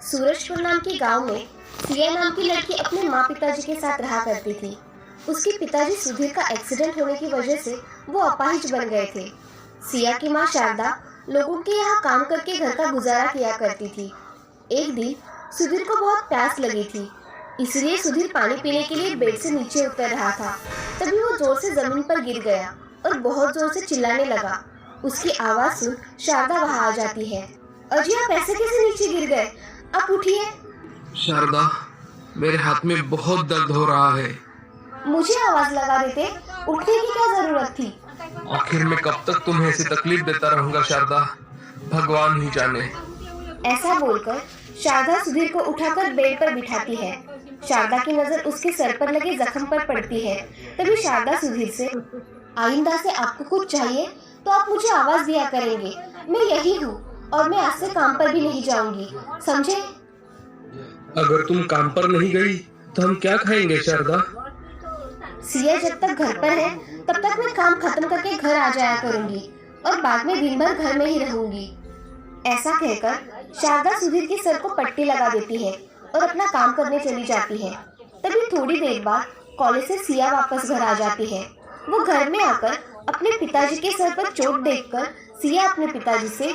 सूरजपुर नाम के गांव में सिया नाम की लड़की अपने माँ पिताजी के साथ रहा करती थी। उसके पिताजी सुधीर का एक्सीडेंट होने की वजह से वो अपाहिज बन गए थे। सिया की माँ शारदा लोगों के यहाँ काम करके घर का गुजारा किया करती थी। एक दिन सुधीर को बहुत प्यास लगी थी, इसलिए सुधीर पानी पीने के लिए बेड से नीचे उतर रहा था। तभी वो जोर से जमीन पर गिर गया और बहुत जोर से चिल्लाने लगा। उसकी आवाज सुन शारदा वहाँ आ जाती है। अजी, आप ऐसे कैसे नीचे गिर गए? आप उठिए। शारदा, मेरे हाथ में बहुत दर्द हो रहा है। मुझे आवाज लगा देते, उठने की क्या जरूरत थी? आखिर में कब तक तुम्हें ऐसी तकलीफ देता रहूंगा शारदा, भगवान ही जाने। ऐसा बोलकर शारदा सुधीर को उठाकर बेड पर बिठाती है। शारदा की नजर उसके सर पर लगे जख्म पर पड़ती है। तभी शारदा सुधीर से, आइंदा से आपको कुछ चाहिए तो आप मुझे आवाज दिया करेंगे। मैं यही हूँ और मैं आज से काम पर भी नहीं जाऊंगी, समझे? अगर तुम काम पर नहीं गई तो हम क्या खाएंगे शारदा? सिया जब तक घर पर है तब तक मैं काम खत्म करके घर आ जाया करूंगी और बाद में दिन भर घर में ही रहूंगी। ऐसा कहकर शारदा सुधीर के सर को पट्टी लगा देती है और अपना काम करने चली जाती है। तभी थोड़ी देर बाद कॉलेज से सिया वापस घर आ जाती है। वो घर में आकर अपने पिताजी के सर पर चोट देखकर सिया अपने पिताजी से,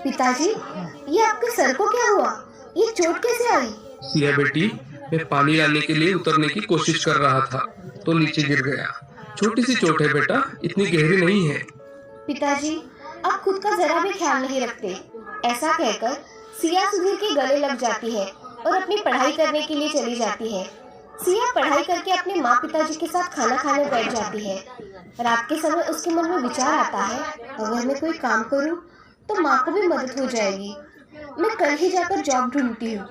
पिताजी, ये आपके सर को क्या हुआ? ये चोट कैसे आई? सिया बेटी, मैं पानी लाने के लिए उतरने की कोशिश कर रहा था तो नीचे गिर गया। छोटी सी चोट है बेटा, इतनी गहरी नहीं है। पिताजी, आप खुद का जरा भी ख्याल नहीं रखते। ऐसा कहकर सिया सुधीर के गले लग जाती है और अपनी पढ़ाई करने के लिए चली जाती है। सिया पढ़ाई करके अपने माँ पिताजी के साथ खाना खाने बैठ जाती है। रात के समय उसके मन में विचार आता है, अगर मैं कोई काम करूं तो माँ को भी मदद हो जाएगी। मैं कल ही जाकर जॉब ढूंढती हूँ।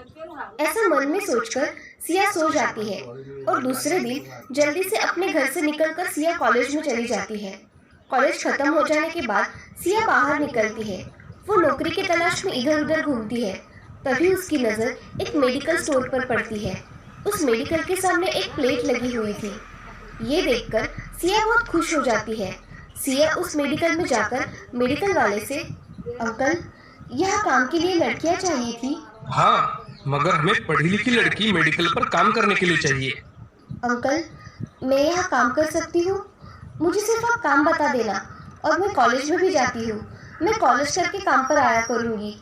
ऐसा मन में सोचकर सिया सो जाती है और दूसरे दिन जल्दी से अपने घर से निकलकर सिया कॉलेज में चली जाती है। कॉलेज खत्म हो जाने के बाद सिया बाहर निकलती है। वो नौकरी की तलाश में इधर उधर घूमती है। तभी उसकी नज़र एक मेडिकल स्टोर पर पड़ती है। उस मेडिकल के सामने एक प्लेट लगी हुई थी। ये देखकर सिया बहुत खुश हो जाती है। सिया उस मेडिकल में जाकर मेडिकल वाले से, अंकल, यहाँ काम के लिए लड़कियाँ चाहिए थी। हाँ, मगर हमें पढ़ी लिखी लड़की मेडिकल पर काम करने के लिए चाहिए। अंकल, मैं यहाँ काम कर सकती हूँ? मुझे सिर्फ आप काम बता देना और मैं कॉलेज में भी जाती हूँ। मैं कॉलेज करके काम पर आया करूँगी।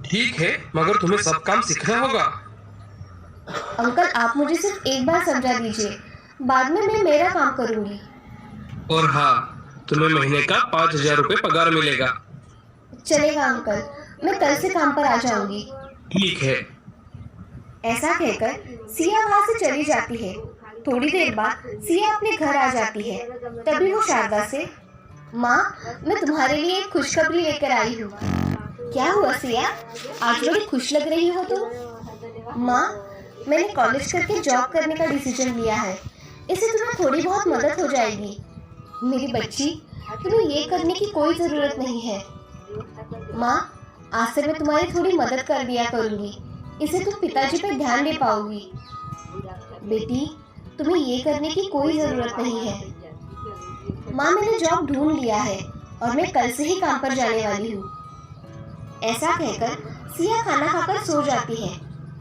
ठीक है, मगर तुम्हें सब काम सीखना होगा। अंकल, आप मुझे सिर्फ एक बार समझा दीजिए, बाद में मैं मेरा काम करूँगी। और हाँ, तुम्हें महीने का 5,000 रुपये पगार मिलेगा। चलेगा अंकल, मैं कल से काम पर आ जाऊँगी। ठीक है। ऐसा कहकर सिया वहाँ से चली जाती है। थोड़ी देर बाद सिया अपने घर आ जाती है। तभी वो शारदा से, माँ, मैं तुम्हारे लिए एक खुशखबरी लेकर आई हूँ। क्या हुआ सिया? आज बड़ी खुश लग रही हो तुम। माँ, मैंने कॉलेज करके जॉब करने का डिसीजन लिया है। इससे तुम्हें थोड़ी बहुत मदद हो जाएगी। मेरी बच्ची, तुम्हें ये करने की कोई ज़रूरत नहीं है। माँ, आज से मैं तुम्हारी थोड़ी मदद कर दिया करूँगी। इससे तुम पिताजी पर ध्यान दे पाओगी। बेटी, तुम्हें ये करने की कोई ज़रूरत नहीं है। माँ, मैंने जॉब ढूंढ लिया है और मैं कल से ही काम पर जाने वाली हूँ। ऐसा कहकर सिया खाना खाकर सो जाती है।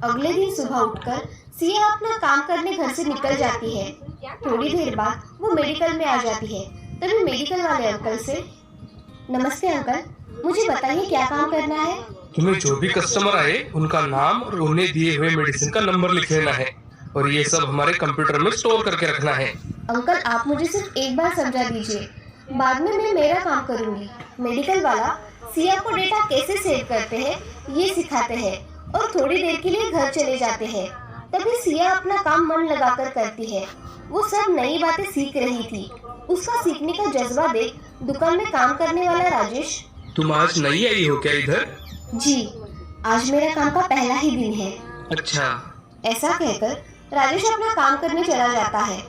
अगले दिन सुबह उठकर सिया अपना काम करने घर से निकल जाती है। थोड़ी देर बाद वो मेडिकल में आ जाती है। तभी मेडिकल वाले अंकल से, नमस्ते अंकल, मुझे बताइए क्या काम करना है? तुम्हें जो भी कस्टमर आए उनका नाम और उन्हें दिए हुए मेडिसिन का नंबर लिख लेना है और ये सब हमारे कंप्यूटर में स्टोर करके रखना है। अंकल, आप मुझे सिर्फ एक बार समझा दीजिए, बाद में मैं मेरा काम करूंगी। मेडिकल वाला सिया को डेटा कैसे सेव करते हैं ये सिखाते हैं और थोड़ी देर के लिए घर चले जाते हैं। तभी सिया अपना काम मन लगाकर करती है। वो सब नई बातें सीख रही थी। उसका सीखने का जज्बा देख दुकान में काम करने वाला राजेश, तुम आज नई आई हो क्या इधर? जी, आज मेरा काम का पहला ही दिन है। अच्छा। ऐसा कहकर राजेश अपना काम करने चला जाता है।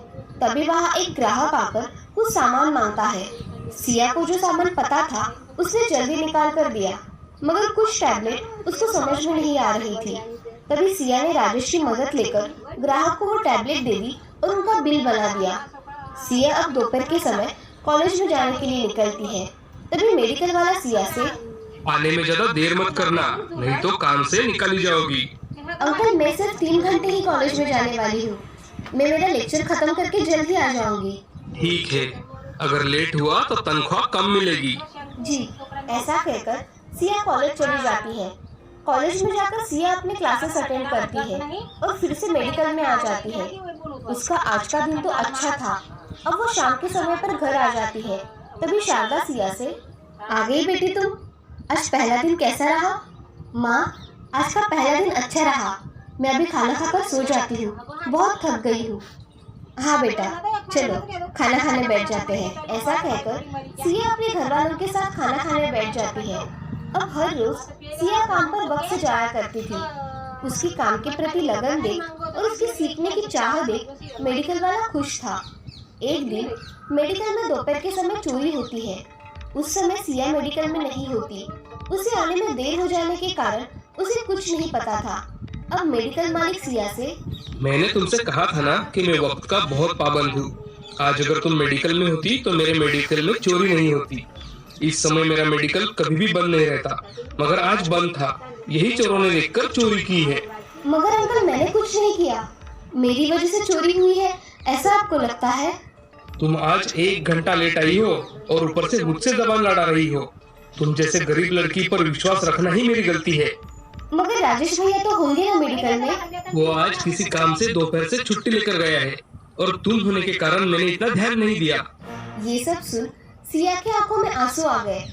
तभी वहाँ एक ग्राहक आकर कुछ सामान मांगता है। सिया को जो सामान पता था उसने जल्दी निकाल कर दिया, मगर कुछ टैबलेट उसको समझ में नहीं आ रही थी। तभी सिया ने राजेश की मदद लेकर ग्राहक को वो टैबलेट दे दी और उनका बिल बना दिया। सिया अब दोपहर के समय कॉलेज में जाने के लिए निकलती है। तभी मेडिकल वाला सिया से, आने में ज्यादा देर मत करना, नहीं तो काम से निकाली जाओगी। अंकल, मैं सिर्फ 3 घंटे ही कॉलेज में जाने वाली हूँ। मैं मेरा लेक्चर खत्म करके जल्द ही आ जाऊंगी। ठीक है, अगर लेट हुआ तो तनख्वाह कम मिलेगी। जी। ऐसा कहकर सिया कॉलेज चली जाती है। कॉलेज में जाकर सिया अपने क्लासेस अटेंड करती है और फिर से मेडिकल में आ जाती है। उसका आज का दिन तो अच्छा था। अब वो शाम के समय पर घर आ जाती है। तभी शारदा सिया से, आ गई बेटी तुम? आज पहला दिन कैसा रहा? माँ, आज का पहला दिन अच्छा रहा। मैं अभी खाना खाकर सो जाती हूँ, बहुत थक गई हूँ। हाँ बेटा, चलो खाना खाने बैठ जाते हैं। ऐसा कहकर सिया अपने घर वालों के साथ खाना खाने बैठ जाती है। अब हर रोज सिया काम पर वक्त से जाया करती थी। उसकी काम के प्रति लगन देख और उसकी सीखने की चाह देख मेडिकल वाला खुश था। एक दिन मेडिकल में दोपहर के समय चोरी होती है। उस समय सिया मेडिकल में नहीं होती। उसे आने में देर हो जाने के कारण उसे कुछ नहीं पता था। अब मेडिकल मालिक सिया से, मैंने तुमसे कहा था ना कि मैं वक्त का बहुत पाबंद हूँ। आज अगर तुम मेडिकल में होती तो मेरे मेडिकल में चोरी नहीं होती। इस समय मेरा मेडिकल कभी भी बंद नहीं रहता, मगर आज बंद था। यही चोरों ने देखकर चोरी की है। मगर अंकल, मैंने कुछ नहीं किया। मेरी वजह से चोरी हुई है, ऐसा आपको लगता है? तुम आज 1 घंटा लेट आई हो और ऊपर से मुझसे जबान लड़ा रही हो। तुम जैसे गरीब लड़की पर विश्वास रखना ही मेरी गलती है। मगर राजेश भैया तो होंगे ना मेडिकल में? वो आज किसी काम से दोपहर से छुट्टी लेकर गया है और तुम होने के कारण मैंने इतना ध्यान नहीं दिया। ये सब सुन सिया की आंखों में आंसू आ गए।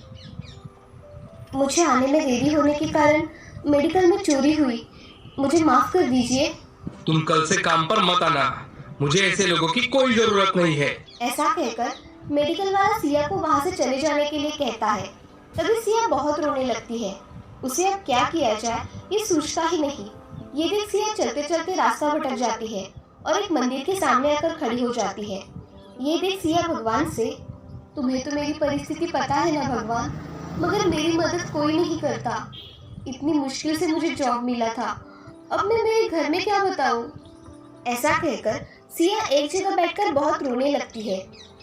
मुझे आने में देरी होने के कारण मेडिकल में चोरी हुई, मुझे माफ कर दीजिए। तुम कल से काम पर मत आना, मुझे ऐसे लोगों की कोई जरूरत नहीं है। ऐसा कहकर मेडिकल वाला सिया को वहाँ से चले जाने के लिए कहता है। तभी सिया बहुत रोने लगती है। उसे अब क्या किया जाए ये सोचता ही नहीं। ये देख सिया चलते चलते रास्ता भटक जाती है और एक मंदिर के सामने आकर खड़ी हो जाती है। ये देख सिया भगवान से, तुम्हें तो मेरी परिस्थिति पता है ना भगवान, मगर मेरी मदद कोई नहीं करता। इतनी मुश्किल से मुझे जॉब मिला था, अब मैं मेरे घर में क्या बताऊं? ऐसा कहकर सिया एक जगह बैठकर बहुत रोने लगती है।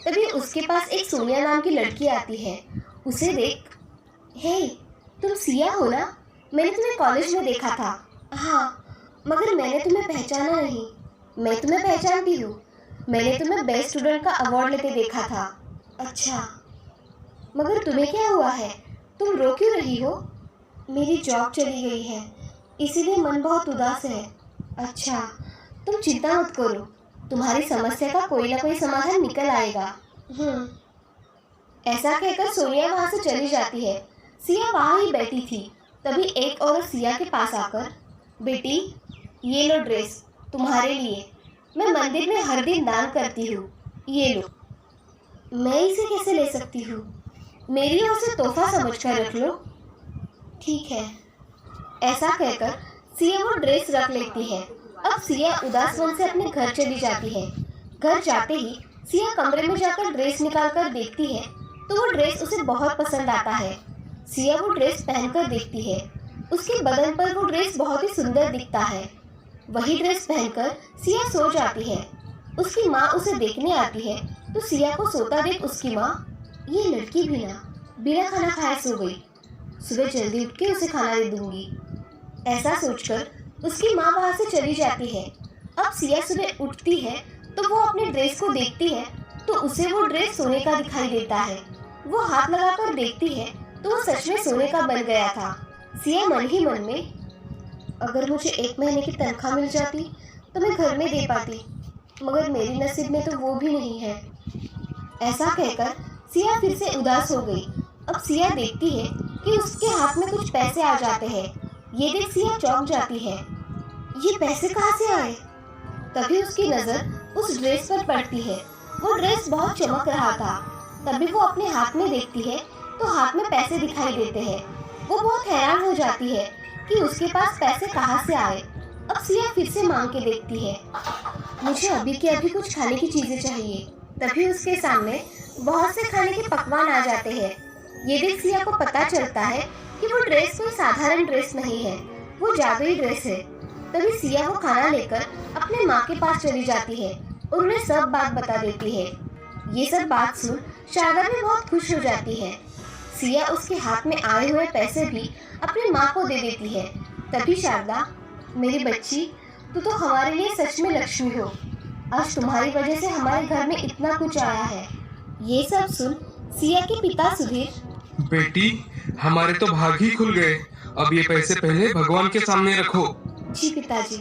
तभी उसके पास एक सोनिया नाम की लड़की आती है। उसे देख, हे, तुम सिया हो ना? मैंने तुम्हें कॉलेज में देखा था। हाँ, मगर मैंने तुम्हें पहचाना नहीं। मैं तुम्हें पहचानती हूँ, मैंने तुम्हें बेस्ट स्टूडेंट का अवार्ड लेते देखा था। अच्छा, मगर तुम्हें क्या हुआ है? तुम रो क्यों रही हो? मेरी जॉब चली गई है, इसीलिए मन बहुत उदास है। अच्छा, तुम चिंता मत करो, तुम्हारी समस्या का कोई ना कोई समाधान निकल आएगा। ऐसा कहकर सोनिया वहाँ से चली जाती है। सिया वहाँ ही बैठी थी। तभी एक औरत सिया के पास आकर, बेटी, ये लो ड्रेस तुम्हारे लिए। मैं मंदिर में हर दिन दान करती हूँ, ये लो। मैं इसे कैसे ले सकती हूँ? मेरी ओर से तोहफा समझकर रख लो। ठीक है। ऐसा कहकर सिया वो ड्रेस रख लेती है। अब सिया उदास मन से अपने घर चली जाती है। घर जाते ही सिया कमरे में जाकर ड्रेस निकालकर देखती है तो वो ड्रेस उसे बहुत पसंद आता है। सिया वो ड्रेस पहनकर देखती है। उसके बदन पर वो ड्रेस बहुत ही सुंदर दिखता है। वही ड्रेस पहनकर सिया सो जाती है। उसकी माँ उसे देखने आती है तो सिया को सोता देख उसकी माँ, ये लड़की भी ना बिना खाना खाए सो गई, सुबह जल्दी उठ के उसे खाना दे दूंगी। ऐसा सोचकर उसकी माँ वहाँ से चली जाती है। अब सिया सुबह उठती है तो वो अपने ड्रेस को देखती है तो उसे वो ड्रेस सोने का दिखाई देता है। वो हाथ लगाकर देखती है तो वो सच में सोने का बन गया था। सिया मन ही मन में, अगर मुझे 1 महीने की तनख्वाह मिल जाती तो मैं घर में दे पाती, मगर मेरी नसीब में तो वो भी नहीं है। ऐसा कहकर सिया फिर से उदास हो गई। अब सिया देखती है कि उसके हाथ में कुछ पैसे आ जाते हैं। ये देख सिया चौंक जाती है, ये पैसे कहाँ से आए? तभी उसकी नज़र उस ड्रेस पर पड़ती है। वो ड्रेस बहुत चमक रहा था। तभी वो अपने हाथ में देखती है तो हाथ में पैसे दिखाई देते हैं। वो बहुत हैरान हो जाती है कि उसके पास पैसे कहाँ से आए। अब सिया फिर से मांग के देखती है, मुझे अभी के अभी कुछ खाने की चीज़ें चाहिए। तभी उसके सामने बहुत से खाने के पकवान आ जाते हैं। ये देख सिया को पता चलता है कि वो ड्रेस कोई साधारण ड्रेस नहीं है, वो जादुई ड्रेस है। तभी सिया वो खाना लेकर अपने माँ के पास चली जाती है और उन्हें सब बात बता देती है। ये सब बात सुन शारदा भी बहुत खुश हो जाती है। सिया उसके हाथ में आए हुए पैसे भी अपनी माँ को दे देती है। तभी शारदा, मेरी बच्ची, तू तो हमारे लिए सच में लक्ष्मी हो। आज तुम्हारी वजह से हमारे घर में इतना कुछ आया है। ये सब सुन सिया के पिता सुधीर, बेटी, हमारे तो भाग ही खुल गए। अब ये पैसे पहले भगवान के सामने रखो। जी पिताजी।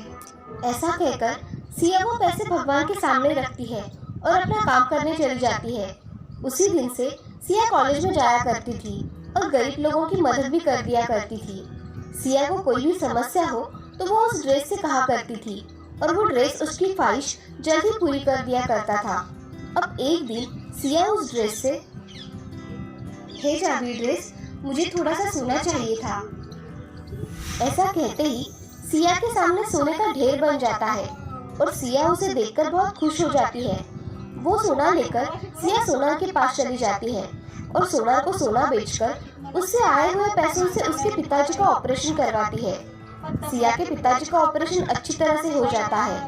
ऐसा कहकर सिया वो पैसे भगवान के सामने रखती है और अपना काम करने चली जाती है। उसी दिन से सिया कॉलेज में जाया करती थी और गरीब लोगों की मदद भी कर दिया करती थी। सिया को कोई भी समस्या हो तो वो उस ड्रेस से कहा करती थी और वो ड्रेस उसकी ख्वाहिश जल्दी पूरी कर दिया करता था। अब एक दिन सिया उस ड्रेस से, हे जादुई ड्रेस, मुझे थोड़ा सा सोना चाहिए था। ऐसा कहते ही सिया के सामने सोने का ढेर बन जाता है और सिया उसे देखकर बहुत खुश हो जाती है। वो सोना लेकर सिया सोनार के पास चली जाती है और सोनार को सोना बेचकर उससे आए हुए पैसों से उसके पिताजी का ऑपरेशन करवाती है। सिया के पिताजी का ऑपरेशन अच्छी तरह से हो जाता है।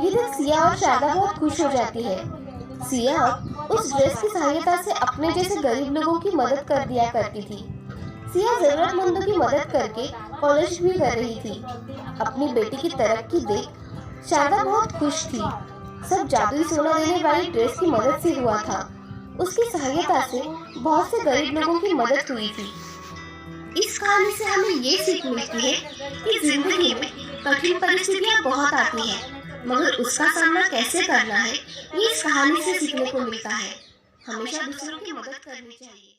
ये देख सिया और शारदा बहुत खुश हो जाती है। सिया उस ड्रेस की सहायता से अपने जैसे गरीब लोगों की मदद कर दिया करती थी। सिया जरूरतमंदों की मदद करके कॉलेज भी कर रही थी। अपनी बेटी की तरक्की देख शारदा बहुत खुश थी। सब जादुई सोना देने वाली ड्रेस की मदद से हुआ था। उसकी सहायता से बहुत से गरीब लोगों की मदद हुई थी। इस कहानी से हमें ये सीख मिलती है कि जिंदगी में कठिन परिस्थितियाँ बहुत आती हैं, मगर उसका सामना कैसे करना है ये इस कहानी से सीखने को मिलता है। हमेशा दूसरों की मदद करनी चाहिए।